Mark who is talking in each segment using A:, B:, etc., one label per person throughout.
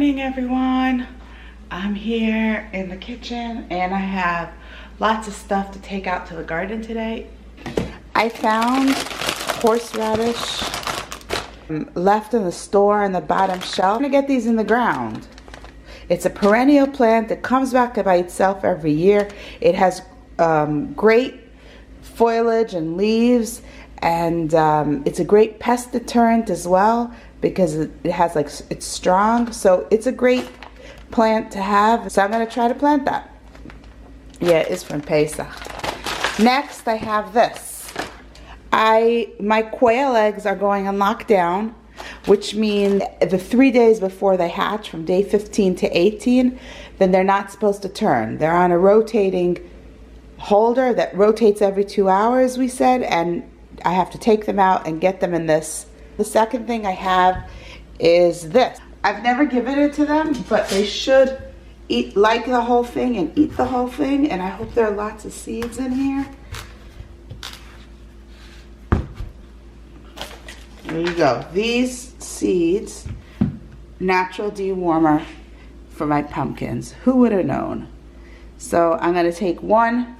A: morning, everyone. I'm here in the kitchen and I have lots of stuff to take out to the garden today. I found horseradish left in the store on the bottom shelf. I'm gonna get these in the ground. It's a perennial plant that comes back by itself every year. It has great foliage and leaves, and it's a great pest deterrent as well because it has it's strong. So it's a great plant to have. So I'm gonna try to plant that. Yeah, it's from Pesach. Next, I have this. My quail eggs are going on lockdown, which means the 3 days before they hatch, from day 15 to 18, then they're not supposed to turn. They're on a rotating holder that rotates every 2 hours, we said, and I have to take them out and get them in this. The second thing I have is this. I've never given it to them, but they should like the whole thing and eat the whole thing, and I hope there are lots of seeds in here. There you go. These seeds, natural dewormer for my pumpkins. Who would have known? So I'm going to take one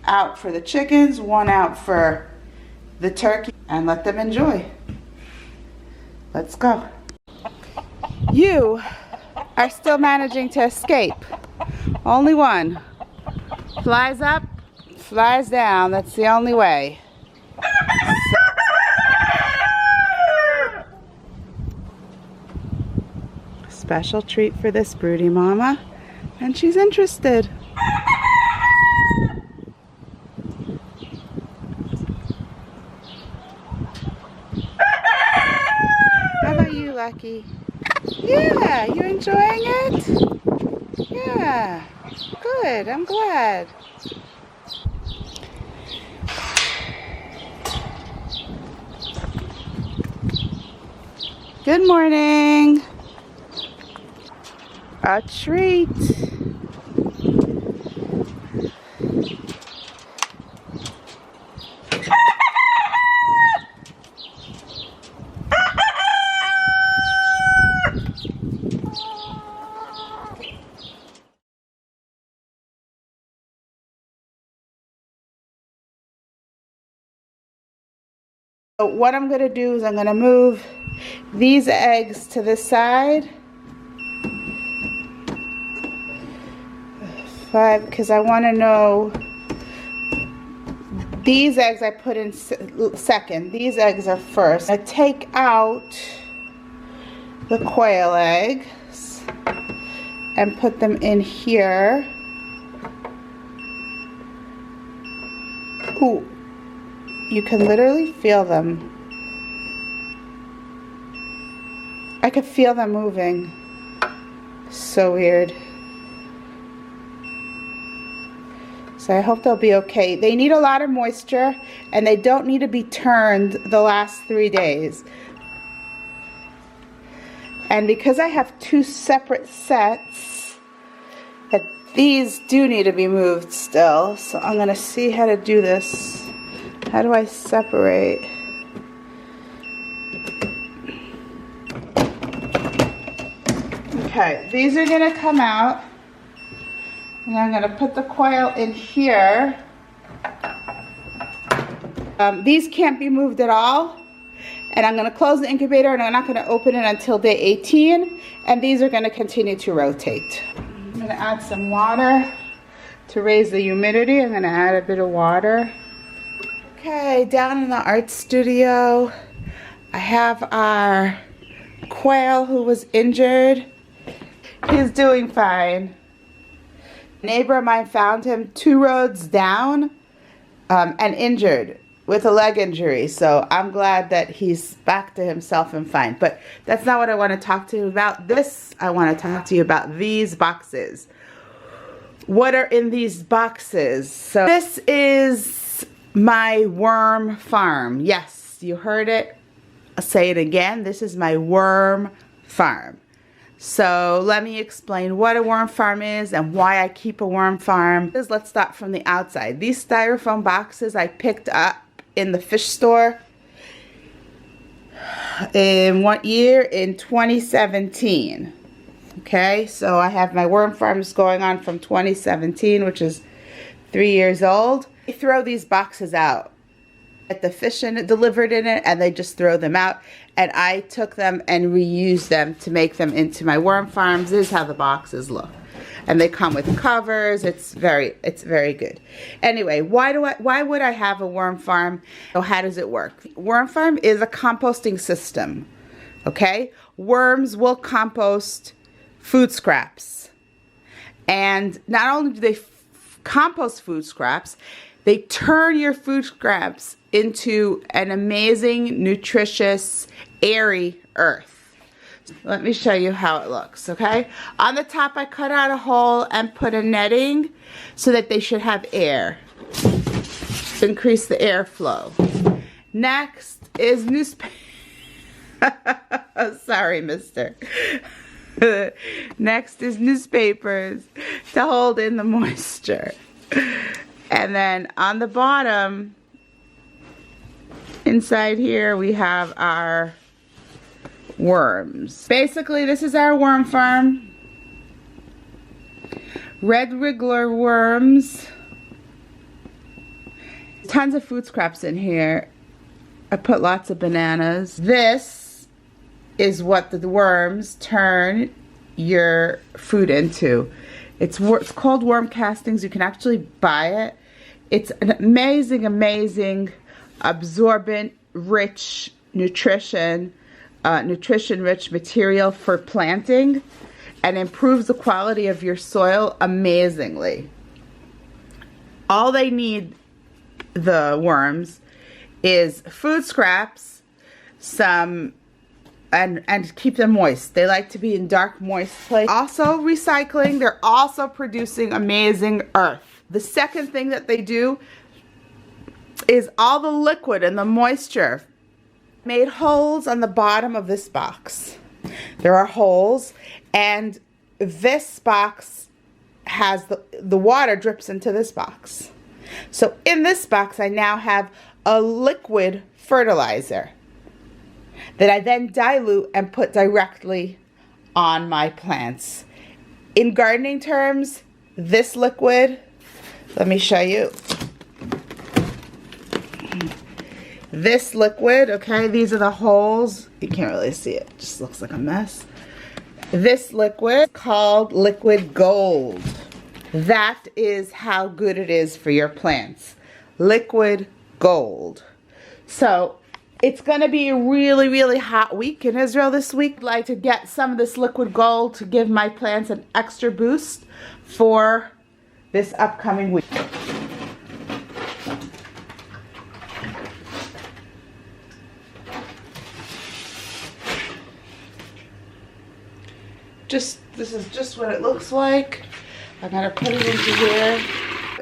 A: out for the chickens, one out for the turkey, and let them enjoy. Let's go. You are still managing to escape. Only one. Flies up, flies down. That's the only way. Special treat for this broody mama, and she's interested. How about you, Lucky? Yeah, you enjoying it? Yeah, good, I'm glad. Good morning. A treat. So what I'm going to do is I'm going to move these eggs to this side. 5, because I want to know, these eggs I put in second, these eggs are first. I take out the quail eggs and put them in here. Ooh, you can literally feel them. I could feel them moving. So weird. So I hope they'll be okay. They need a lot of moisture, and they don't need to be turned the last 3 days. And because I have 2 separate sets, that these do need to be moved still. So I'm gonna see how to do this. How do I separate? Okay, these are gonna come out. And I'm going to put the quail in here. These can't be moved at all. And I'm going to close the incubator, and I'm not going to open it until day 18. And these are going to continue to rotate. I'm going to add some water to raise the humidity. I'm going to add a bit of water. Okay, down in the art studio, I have our quail who was injured. He's doing fine. A neighbor of mine found him 2 roads down and injured with a leg injury. So I'm glad that he's back to himself and fine. But that's not what I want to talk to you about. I want to talk to you about these boxes. What are in these boxes? So this is my worm farm. Yes, you heard it. I'll say it again. This is my worm farm. So let me explain what a worm farm is and why I keep a worm farm. Let's start from the outside. These styrofoam boxes I picked up in the fish store in what year? In 2017. Okay, so I have my worm farms going on from 2017, which is 3 years old. I throw these boxes out. Get the fish in it, delivered in it, and they just throw them out. And I took them and reused them to make them into my worm farms. This is how the boxes look. And they come with covers. It's very good. Anyway, why would I have a worm farm? So how does it work? Worm farm is a composting system. Okay? Worms will compost food scraps. And not only do they compost food scraps, they turn your food scraps into an amazing, nutritious, airy earth. Let me show you how it looks, okay? On the top, I cut out a hole and put a netting so that they should have air. To increase the airflow. Next is newspaper. Sorry, mister. Next is newspapers to hold in the moisture. And then on the bottom, inside here, we have our worms. Basically, this is our worm farm. Red wriggler worms. Tons of food scraps in here. I put lots of bananas. This is what the worms turn your food into. It's called worm castings. You can actually buy it. It's an amazing, amazing, absorbent, rich nutrition rich material for planting, and improves the quality of your soil amazingly. All they need, the worms, is food scraps, some, and keep them moist. They like to be in dark, moist places. Also recycling, they're also producing amazing earth. The second thing that they do is all the liquid and the moisture. Made holes on the bottom of this box. There are holes, and this box has the water drips into this box. So in this box, I now have a liquid fertilizer that I then dilute and put directly on my plants. In gardening terms, this liquid, let me show you. This liquid, okay, these are the holes. You can't really see it, just looks like a mess. This liquid, called liquid gold. That is how good it is for your plants. Liquid gold. So it's going to be a really, really hot week in Israel this week. I'd like to get some of this liquid gold to give my plants an extra boost for this upcoming week. This is just what it looks like. I'm gonna put it into here.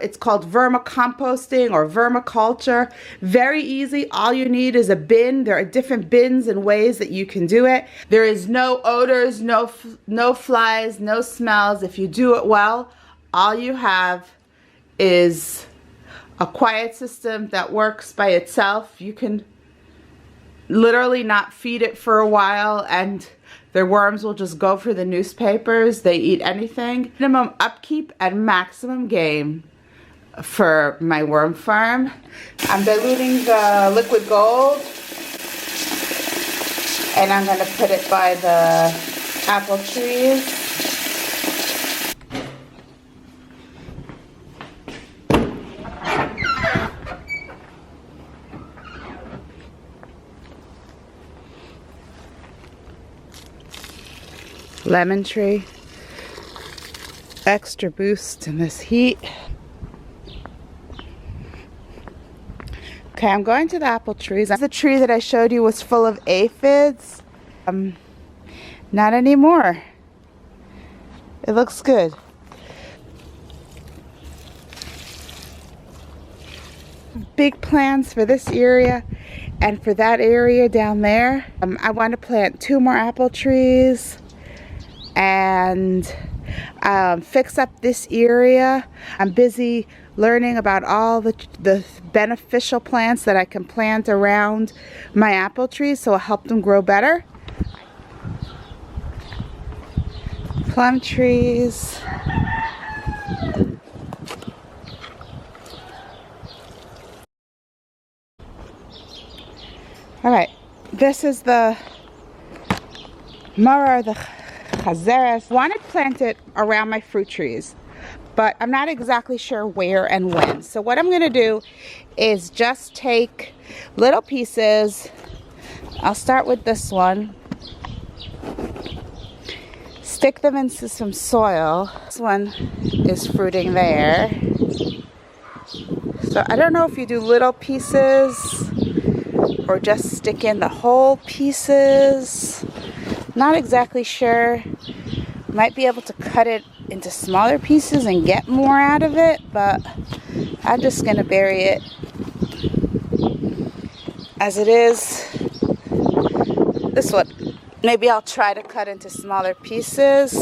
A: It's called vermicomposting or vermiculture. Very easy. All you need is a bin. There are different bins and ways that you can do it. There is no odors, no flies, no smells. If you do it well, all you have is a quiet system that works by itself. You can literally not feed it for a while, and their worms will just go for the newspapers. They eat anything. Minimum upkeep and maximum gain for my worm farm. I'm diluting the liquid gold, and I'm going to put it by the apple trees. Lemon tree, extra boost in this heat. Okay, I'm going to the apple trees. The tree that I showed you was full of aphids. Not anymore. It looks good. Big plans for this area and for that area down there. I want to plant 2 more apple trees and fix up this area. I'm busy learning about all the beneficial plants that I can plant around my apple trees so it'll help them grow better. plum trees. All right, this is the Mara, the Chazeres. Wanted planted around my fruit trees, but I'm not exactly sure where and when. So what I'm gonna do is just take little pieces. I'll start with this one. Stick them into some soil. This one is fruiting there. So I don't know if you do little pieces or just stick in the whole pieces. Not exactly sure. Might be able to cut it into smaller pieces and get more out of it, but I'm just gonna bury it as it is. This one, maybe I'll try to cut into smaller pieces.